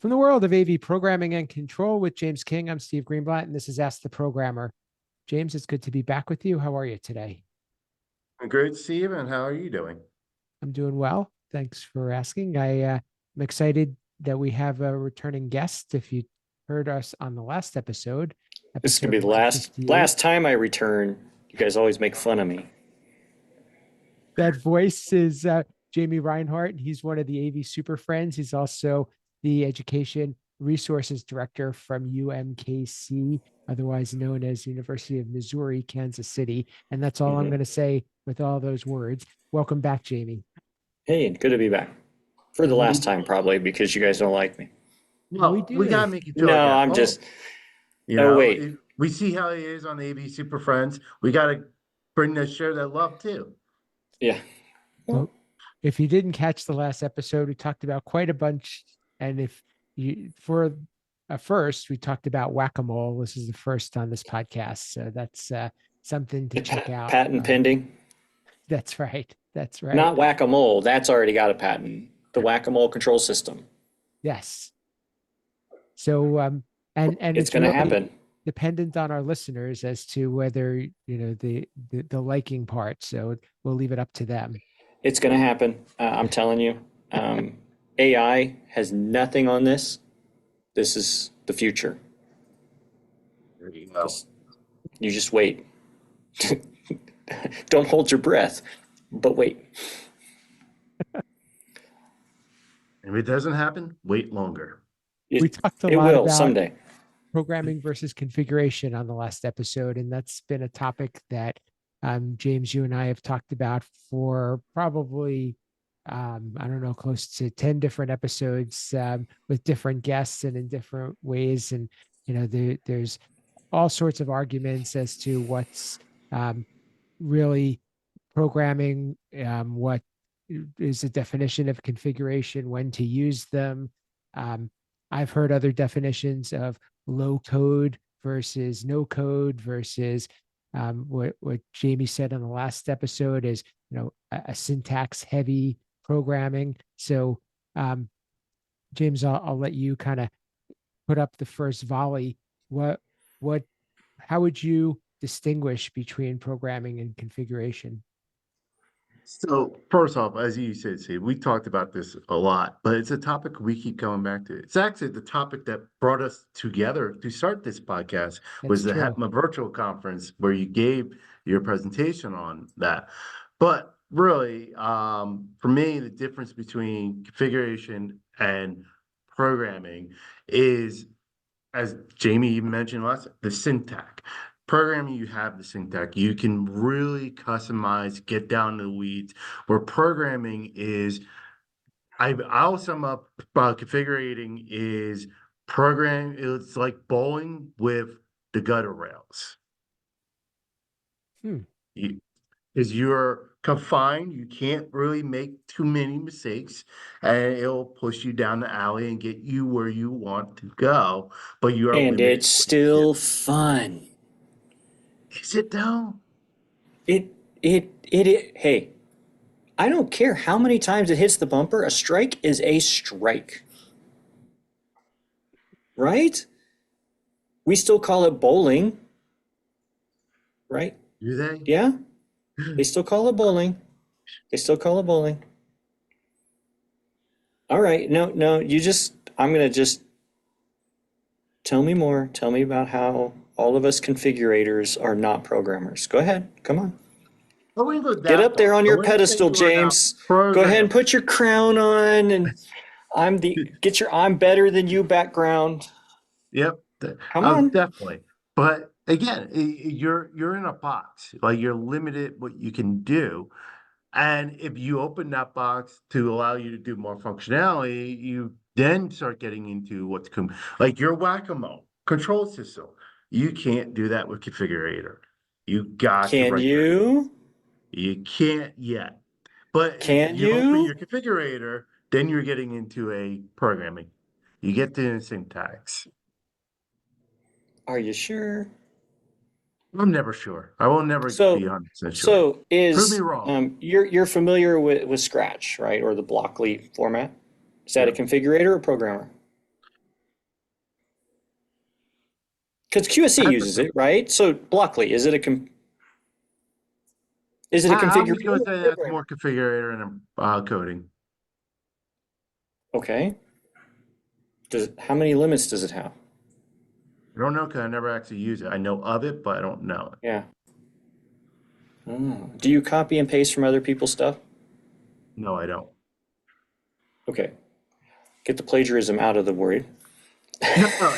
From the world of AV programming and control with James King, I'm Steve Greenblatt, and this is Ask the Programmer. James, it's good to be back with you. How are you today? Great, Steve. And how are you doing? I'm doing well. Thanks for asking. I'm excited that we have a returning guest. If you heard us on the last episode, This is gonna be the 158, last time I return. You guys always make fun of me. that voice is Jamie Rinehart. He's one of the AV Superfriends. He's also the Education Resources Director from UMKC, otherwise known as University of Missouri, Kansas City. And that's all I'm going to say with all those words. Welcome back, Jamie. Hey, good to be back. For the last time, probably, because you guys don't like me. Well, We we do. gotta make you feel No, like at I'm home. just. You Oh, know, wait. we see how he is on the AV Super Friends. We gotta share that love too. Yeah. So if you didn't catch the last episode, we talked about quite a bunch. And if you, for a first, we talked about whack-a-mole. This is the first on this podcast. So that's something to check out. Patent pending. That's right. That's right. Not whack-a-mole. That's already got a patent. The whack-a-mole control system. Yes. So, and It's going to really happen. dependent on our listeners as to whether, the liking part. So we'll leave it up to them. It's going to happen. I'm telling you. AI has nothing on this. This is the future. There you go. You just wait. Don't hold your breath, but wait. If it doesn't happen, wait longer. We talked a It lot will about someday. programming versus configuration on the last episode, and that's been a topic that James, you and I have talked about for probably I don't know, close to 10 different episodes with different guests and in different ways. And there's all sorts of arguments as to what's really programming, what is the definition of configuration, when to use them. I've heard other definitions of low code versus no code versus what Jamie said on the last episode is, a syntax heavy programming. So, James, I'll let you kind of put up the first volley. How would you distinguish between programming and configuration? So first off, as you said, Steve, we talked about this a lot, but it's a topic we keep coming back to. It's actually the topic that brought us together to start this podcast. Was the true. HETMA virtual conference where you gave your presentation on that. But really, for me, the difference between configuration and programming is, as Jamie even mentioned last, the syntax. Programming, you have the syntax. You can really customize, get down to the weeds. Where programming is, I'll sum up configuring is program. It's like bowling with the gutter rails. Because you're confined, you can't really make too many mistakes, and it'll push you down the alley and get you where you want to go. But you are And limited. it's still fun. Is it though? It, hey, I don't care how many times it hits the bumper. A strike is a strike. Right? We still call it bowling. Right? Do they? Yeah? They still call it bowling. They still call it bowling. All right. No, I'm going to just tell me more. Tell me about how all of us configurators are not programmers. Go ahead. Come on. Get up there on your pedestal, James. Go ahead and put your crown on, and I'm better than you background. Yep. Come on. Definitely. But again, you're in a box. Like, you're limited what you can do. And if you open that box to allow you to do more functionality, you then start getting into like your whack-a-mole control system. You can't do that with configurator. You got to Can write. you? You can't yet. But Can if you open you? your configurator, then you're getting into a programming. You get to the syntax. Are you sure? I'm never sure. I will never be So, 100% sure. so Prove me is wrong. you're familiar with Scratch, right? Or the Blockly format? Is that a Yep. configurator or programmer? Because QSC uses it, right? So Blockly, is it a I was configuration? going to say that's more configurator and coding. Okay. How many limits does it have? I don't know because I never actually use it. I know of it, but I don't know it. Yeah. Oh. Do you copy and paste from other people's stuff? No, I don't. Okay. Get the plagiarism out of the word. No,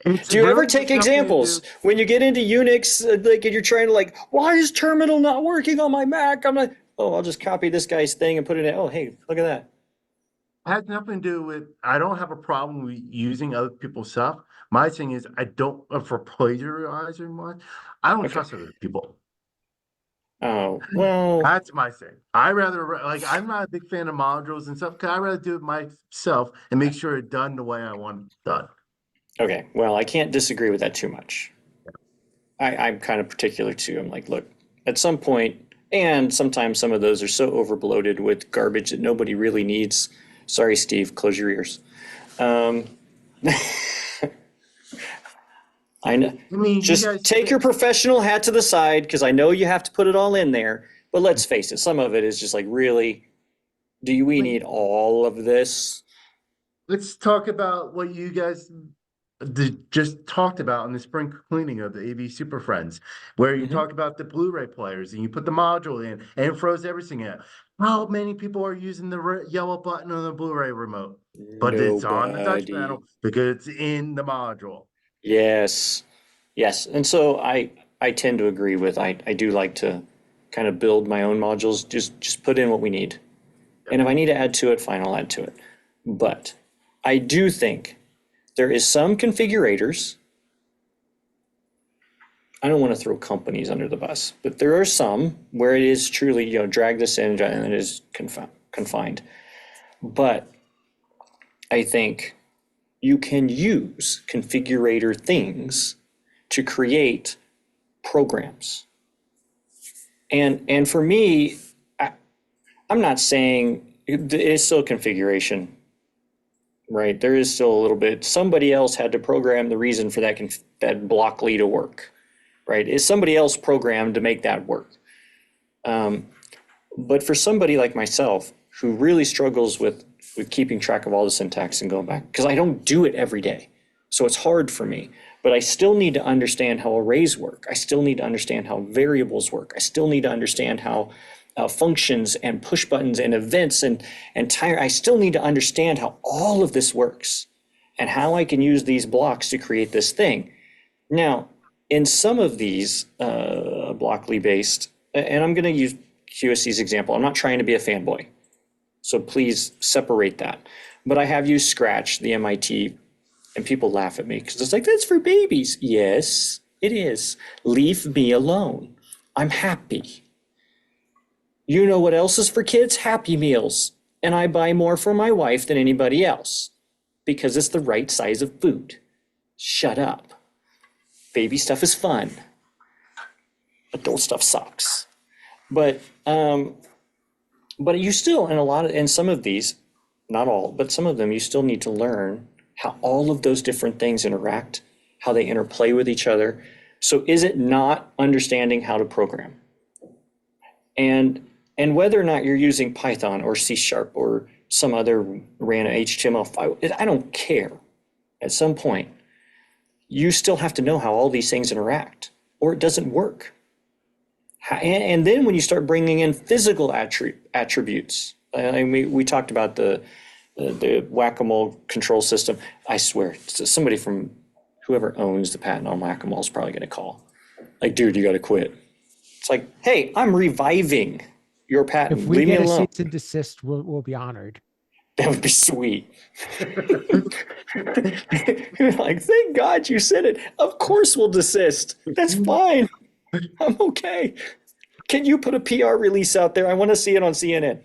it's Do you ever really take just nothing to examples do. when you get into Unix, like, and you're trying to like, why is terminal not working on my Mac? I'm like, oh, I'll just copy this guy's thing and put it in. Oh, hey, look at that. It has nothing to do with. I don't have a problem with using other people's stuff. My thing is, I don't for plagiarizing one. I don't Okay. trust other people. Oh, well, That's my thing. I rather like I'm not a big fan of modules and stuff because I rather do it myself and make sure it's done the way I want it done. okay. Well, I can't disagree with that too much. I'm kind of particular too. I'm like, look, at some point, and sometimes some of those are so over bloated with garbage that nobody really needs. Sorry, Steve, close your ears. Um, I know. I mean, you Just guys take your professional hat to the side because I know you have to put it all in there. But let's face it, some of it is just like, really, do we need all of this? let's talk about what you guys just talked about in the spring cleaning of the AV Super Friends, where you Mhm. talk about the Blu-ray players and you put the module in and it froze everything out. How many people are using the yellow button on the Blu-ray remote? But it's on the touch Nobody. panel because it's in the module. Yes. Yes. And so I tend to agree with I do like to kind of build my own modules, just put in what we need. And if I need to add to it, fine, I'll add to it. But I do think there is some configurators. I don't want to throw companies under the bus, but there are some where it is truly, drag this in and it is confined. But I think you can use configurator things to create programs. And for me, I'm not saying it is still configuration, right? There is still a little bit. Somebody else had to program the reason for that Blockly to work, right? Is somebody else programmed to make that work? But for somebody like myself who really struggles with keeping track of all the syntax and going back, because I don't do it every day, so it's hard for me. But I still need to understand how arrays work. I still need to understand how variables work. I still need to understand how functions and push buttons and events and I still need to understand how all of this works and how I can use these blocks to create this thing. Now, in some of these Blockly based, and I'm going to use QSC's example. I'm not trying to be a fanboy, so please separate that. But I have used Scratch, the MIT, and people laugh at me because it's like, that's for babies. Yes, it is. Leave me alone. I'm happy. You know what else is for kids? Happy Meals. And I buy more for my wife than anybody else because it's the right size of food. Shut up. Baby stuff is fun. Adult stuff sucks. But you still, in some of these, not all, but some of them, you still need to learn how all of those different things interact, how they interplay with each other. So is it not understanding how to program? And whether or not you're using Python or C# or some other random HTML5, I don't care. At some point, you still have to know how all these things interact, or it doesn't work. And then when you start bringing in physical attributes, we talked about the whack-a-mole control system. I swear, somebody from whoever owns the patent on whack-a-mole is probably going to call. Like, dude, you got to quit. It's like, hey, I'm reviving your patent. If we Leave me get a alone. cease and desist, we'll be honored. That would be sweet. Like, thank God you said it. Of course we'll desist. That's fine. I'm okay. Can you put a PR release out there? I want to see it on CNN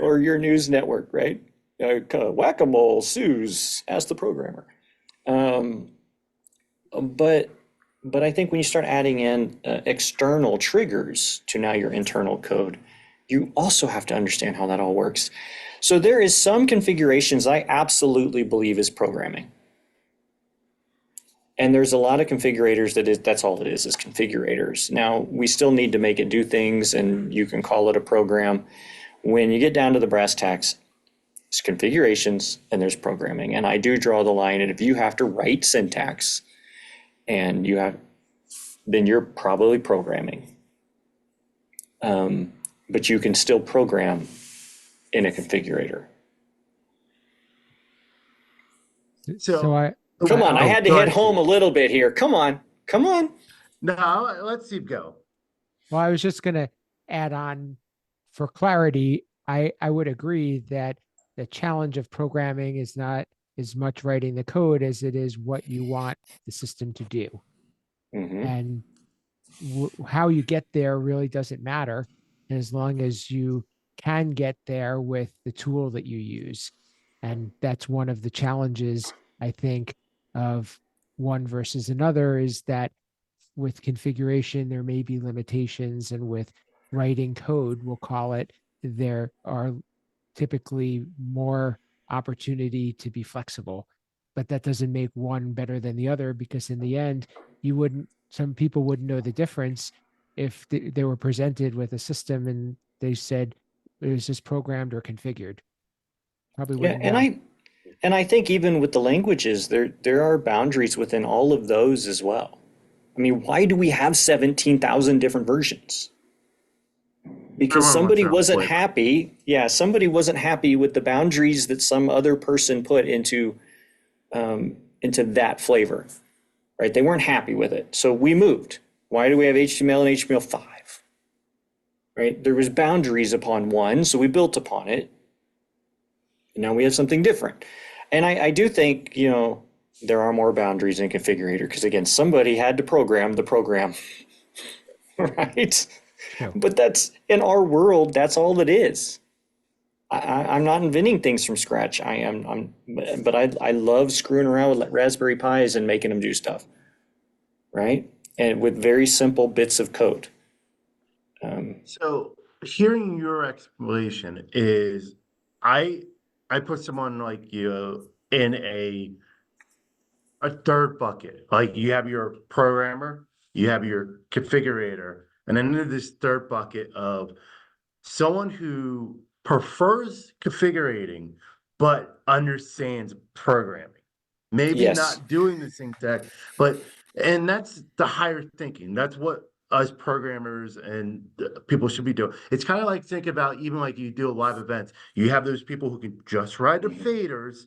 or your news network, right? Whack-a-mole sues, ask the programmer. But I think when you start adding in external triggers to now your internal code, you also have to understand how that all works. So there is some configurations I absolutely believe is programming. And there's a lot of configurators that's all it is configurators. Now, we still need to make it do things, and you can call it a program. When you get down to the brass tacks, it's configurations and there's programming. And I do draw the line. And if you have to write syntax and then you're probably programming. But you can still program in a configurator. So Come on, I had to hit home a little bit here. Come on. No, let's see go. Well, I was just going to add on for clarity. I would agree that the challenge of programming is not as much writing the code as it is what you want the system to do. Mm-hmm. And how you get there really doesn't matter, as long as you can get there with the tool that you use. And that's one of the challenges, I think, of one versus another, is that with configuration, there may be limitations, and with writing code, we'll call it, there are typically more opportunity to be flexible. But that doesn't make one better than the other, because in the end, some people wouldn't know the difference if they were presented with a system and they said, is this programmed or configured? Probably Yeah, wouldn't know. and I think even with the languages, there are boundaries within all of those as well. I mean, why do we have 17,000 different versions? Because somebody wasn't happy. Yeah, somebody wasn't happy with the boundaries that some other person put into that flavor, right? They weren't happy with it. So we moved. Why do we have HTML and HTML5? Right? There was boundaries upon one, so we built upon it. And now we have something different. And I do think, there are more boundaries in configurator, because again, somebody had to program the program, right? True. But that's, in our world, that's all it is. I'm not inventing things from scratch. But I love screwing around with Raspberry Pis and making them do stuff, right? And with very simple bits of code. So hearing your explanation is, I put someone like you in a third bucket. Like, you have your programmer, you have your configurator, and then there's this third bucket of someone who prefers configuring but understands programming. Maybe Yes. not doing the syntax, and that's the higher thinking. That's what us programmers and people should be doing. It's kind of like, think about, even like you do live events. You have those people who can just ride the faders,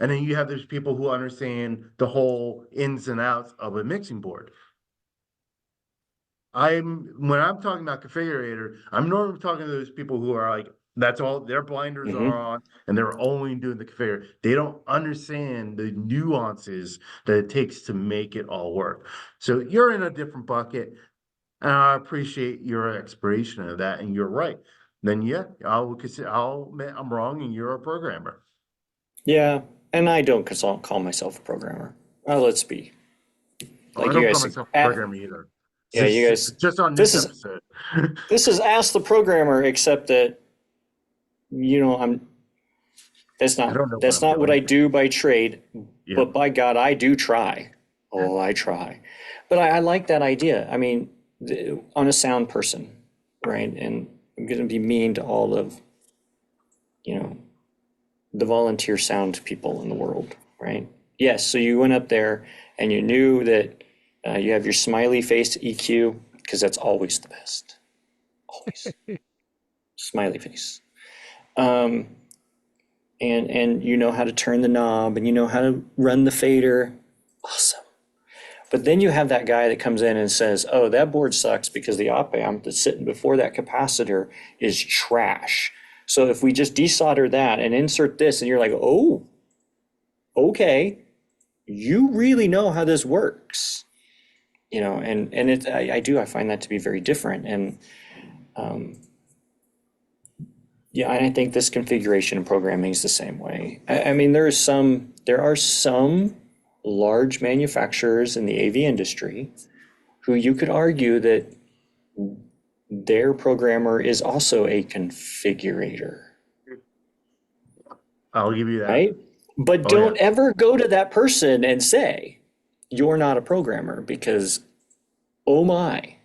and then you have those people who understand the whole ins and outs of a mixing board. When I'm talking about configurator, I'm normally talking to those people who are like, that's all their blinders Mm-hmm. are on, and they're only doing the configurator. They don't understand the nuances that it takes to make it all work. So you're in a different bucket, and I appreciate your exploration of that. And you're right. Then yeah, I'll admit I'm wrong, and you're a programmer. Yeah, and I don't call myself a programmer. Let's be. I don't call myself a programmer either. Yeah, you guys. Just on this episode. This is Ask the Programmer, except that, that's not what I do by trade, Yeah. but by God, I do try. Oh, I try. But I like that idea. I mean, on a sound person, right? And I'm going to be mean to all of, the volunteer sound people in the world, right? Yes, so you went up there and you knew that you have your smiley face EQ, because that's always the best. Always. Smiley face. And you know how to turn the knob, and you know how to run the fader. Awesome. But then you have that guy that comes in and says, oh, that board sucks because the op amp that's sitting before that capacitor is trash. So if we just desolder that and insert this, and you're like, oh, okay, you really know how this works. I find that to be very different. And and I think this configuration and programming is the same way. I mean, there are some large manufacturers in the AV industry who you could argue that their programmer is also a configurator. I'll give you that. Right? But don't ever go to that person and say, you're not a programmer because, oh my,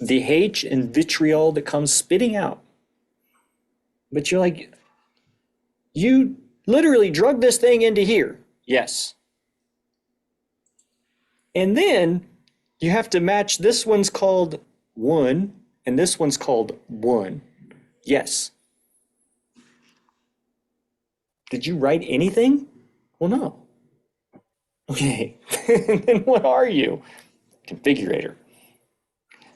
the hate and vitriol that comes spitting out. But you're like, you literally drug this thing into here. Yes. And then you have to match, this one's called 1 and this one's called 1. Yes. Did you write anything? Well, no. Okay. Then what are you? Configurator.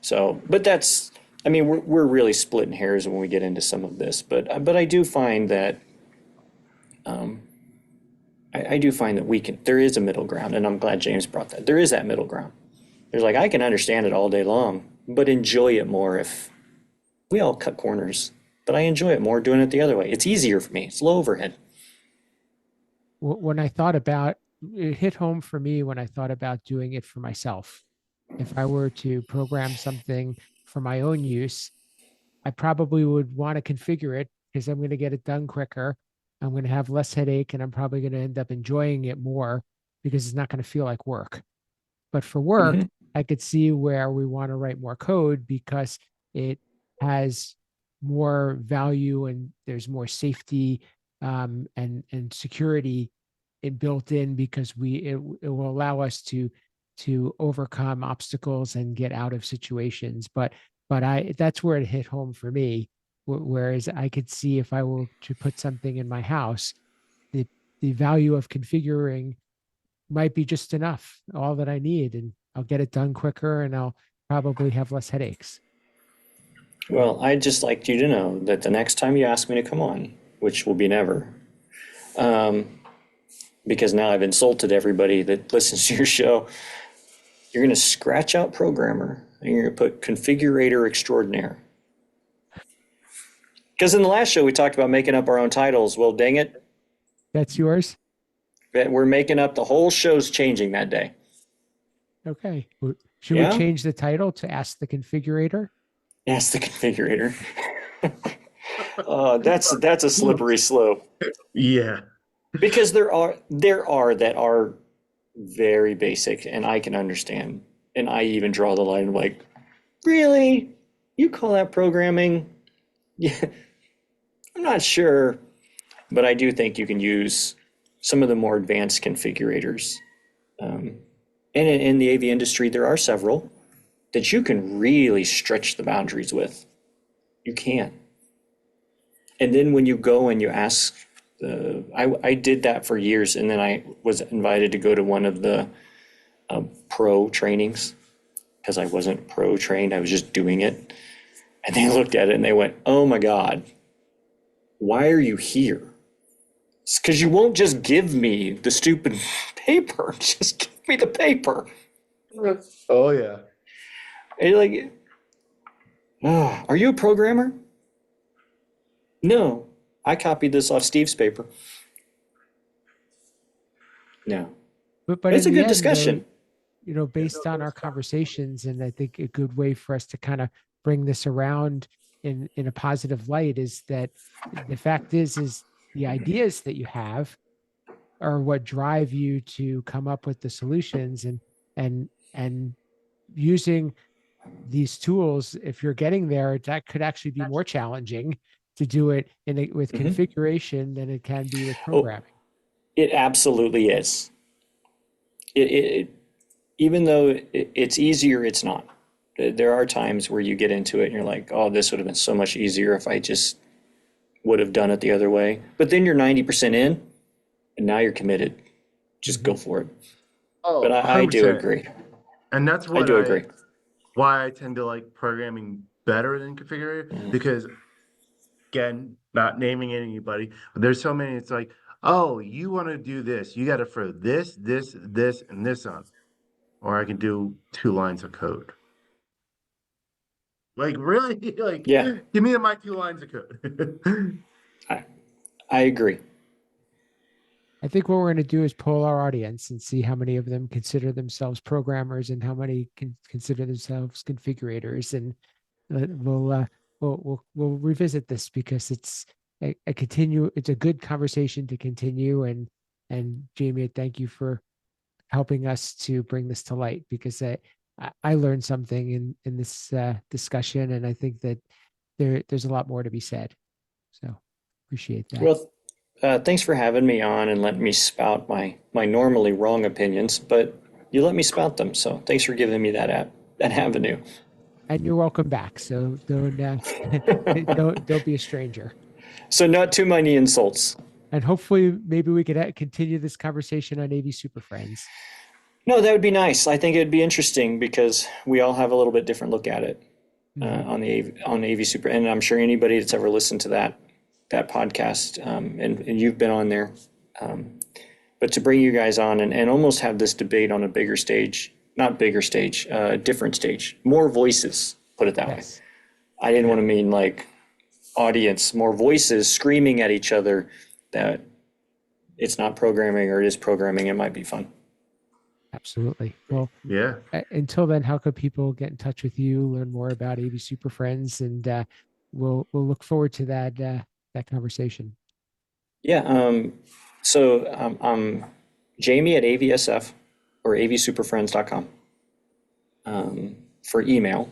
So, but that's, I mean, we're really splitting hairs when we get into some of this, but I do find that I do find that there is a middle ground, and I'm glad James brought that. There is that middle ground. There's like, I can understand it all day long, but enjoy it more if we all cut corners, but I enjoy it more doing it the other way. It's easier for me. It's low overhead. When I thought about it, hit home for me when I thought about doing it for myself. If I were to program something for my own use, I probably would want to configure it because I'm going to get it done quicker. I'm going to have less headache and I'm probably going to end up enjoying it more because it's not going to feel like work. But for work, I could see where we want to write more code because it has more value and there's more safety and security built in because it will allow us to overcome obstacles and get out of situations. But I that's where it hit home for me. Whereas I could see if I were to put something in my house, the the value of configuring might be just enough, all that I need, and I'll get it done quicker and I'll probably have less headaches. Well, I'd just like you to know that the next time you ask me to come on, which will be never, because now I've insulted everybody that listens to your show, you're going to scratch out programmer and you're going to put configurator extraordinaire. Because in the last show, we talked about making up our own titles. Well, dang it. That's yours? We're making up, the whole show's changing that day. Okay. Should we change the title to Ask the Configurator? Ask the configurator. That's a slippery slope. Yeah. Because there are that are very basic and I can understand. And I even draw the line like, really? You call that programming? Yeah. I'm not sure. But I do think you can use some of the more advanced configurators. And in the AV industry, there are several that you can really stretch the boundaries with. You can. And then when you go and you ask, I did that for years, and then I was invited to go to one of the pro trainings because I wasn't pro trained. I was just doing it. And they looked at it and they went, oh my God, why are you here? It's because you won't just give me the stupid paper. Just give me the paper. Oh, yeah. And you're like, oh, are you a programmer? No, I copied this off Steve's paper. No. But It's in a the good end, discussion. though, based on our conversations, and I think a good way for us to kind of bring this around in a positive light is that the fact is the ideas that you have are what drive you to come up with the solutions and using these tools, if you're getting there, that could actually be more challenging to do it with configuration than it can be with programming. It absolutely is. Even though it's easier, it's not. There are times where you get into it and you're like, oh, this would have been so much easier if I just would have done it the other way. But then you're 90% in and now you're committed. Just go for it. Oh, but I do 100%. agree. And that's I what do agree. why I tend to like programming better than configurator because again, not naming anybody, but there's so many. It's like, oh, you want to do this, you got to throw this, and this on, or I can do 2 lines of code. Like really, like Yeah, give me my 2 lines of code. I agree. I think what we're going to do is poll our audience and see how many of them consider themselves programmers and how many can consider themselves configurators, and we'll revisit this because it's it's a good conversation to continue. And Jamie, thank you for helping us to bring this to light, because I learned something in this discussion, and I think that there's a lot more to be said. So appreciate that. Well, thanks for having me on and letting me spout my normally wrong opinions, but you let me spout them. So thanks for giving me that avenue. And you're welcome back. So don't don't be a stranger. So not too many insults. And hopefully, maybe we could continue this conversation on AV Super Friends. No, that would be nice. I think it'd be interesting because we all have a little bit different look at it on the AV Super. And I'm sure anybody that's ever listened to that podcast, and you've been on there, but to bring you guys on and almost have this debate on a bigger stage, not bigger stage, different stage, more voices, put it that way. I didn't want to mean like audience, more voices screaming at each other that it's not programming or it is programming. It might be fun. Absolutely. Well, Yeah. Until then, how could people get in touch with you, learn more about AV Super Friends, and we'll look forward to that conversation. Yeah. So I'm Jamie at AVSF or avsuperfriends.com for email.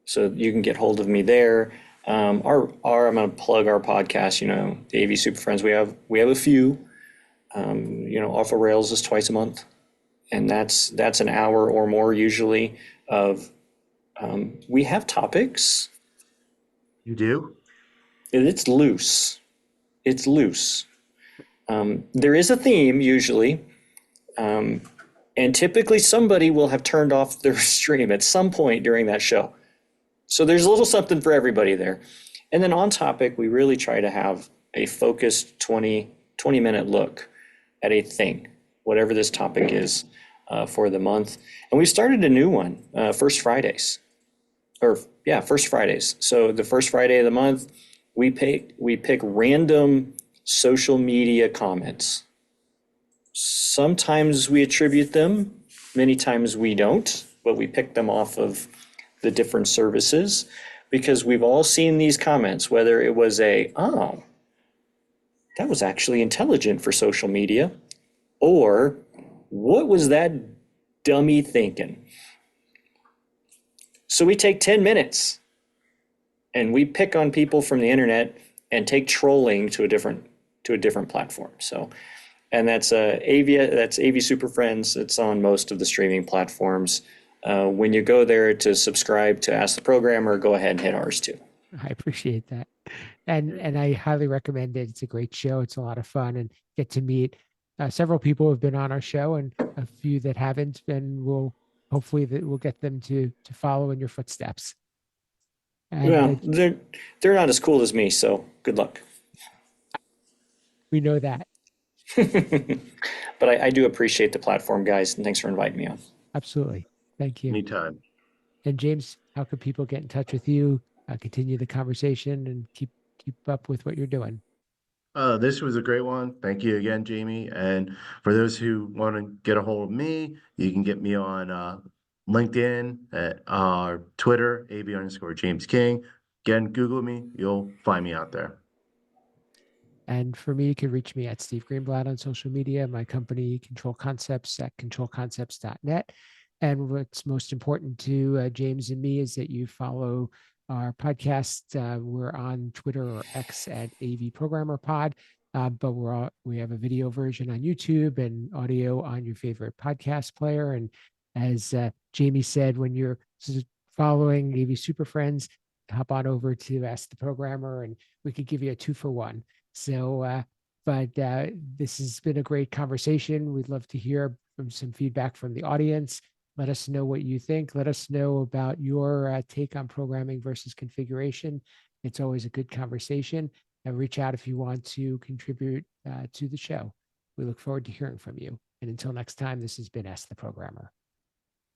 So you can get hold of me there. I'm going to plug our podcast, the AV Super Friends. We have a few, Off the Rails is twice a month. And that's an hour or more usually of, we have topics. You do? It's loose. It's loose. There is a theme usually. And typically somebody will have turned off their stream at some point during that show. So there's a little something for everybody there. And then on topic, we really try to have a focused 20-minute look at a thing, whatever this topic is for the month. And we started a new one, First Fridays. First Fridays. So the first Friday of the month, we pick random social media comments. Sometimes we attribute them, many times we don't, but we pick them off of the different services because we've all seen these comments, whether it was that was actually intelligent for social media, or what was that dummy thinking? So we take 10 minutes and we pick on people from the internet and take trolling to a different platform. So, and that's AV Super Friends. It's on most of the streaming platforms. When you go there to subscribe to Ask the Programmer, go ahead and hit ours too. I appreciate that. And I highly recommend it. It's a great show. It's a lot of fun, and get to meet several people who have been on our show, and a few that haven't, and we'll get them to follow in your footsteps. And well, they're not as cool as me, so good luck. We know that. But I do appreciate the platform, guys, and thanks for inviting me on. Absolutely. Thank you. Anytime. And James, how can people get in touch with you, continue the conversation, and keep up with what you're doing? This was a great one. Thank you again, Jamie. And for those who want to get a hold of me, you can get me on LinkedIn, at Twitter, AB_James King. Again, Google me. You'll find me out there. And for me, you can reach me at Steve Greenblatt on social media, my company, Control Concepts, at controlconcepts.net. And what's most important to James and me is that you follow our podcast. We're on Twitter or X at AV Programmer Pod, but we have a video version on YouTube and audio on your favorite podcast player. And as Jamie said, when you're following AV Super Friends, hop on over to Ask the Programmer, and we could give you a 2-for-1. So, but this has been a great conversation. We'd love to hear from some feedback from the audience. Let us know what you think. Let us know about your take on programming versus configuration. It's always a good conversation. And reach out if you want to contribute to the show. We look forward to hearing from you. And until next time, this has been Ask the Programmer.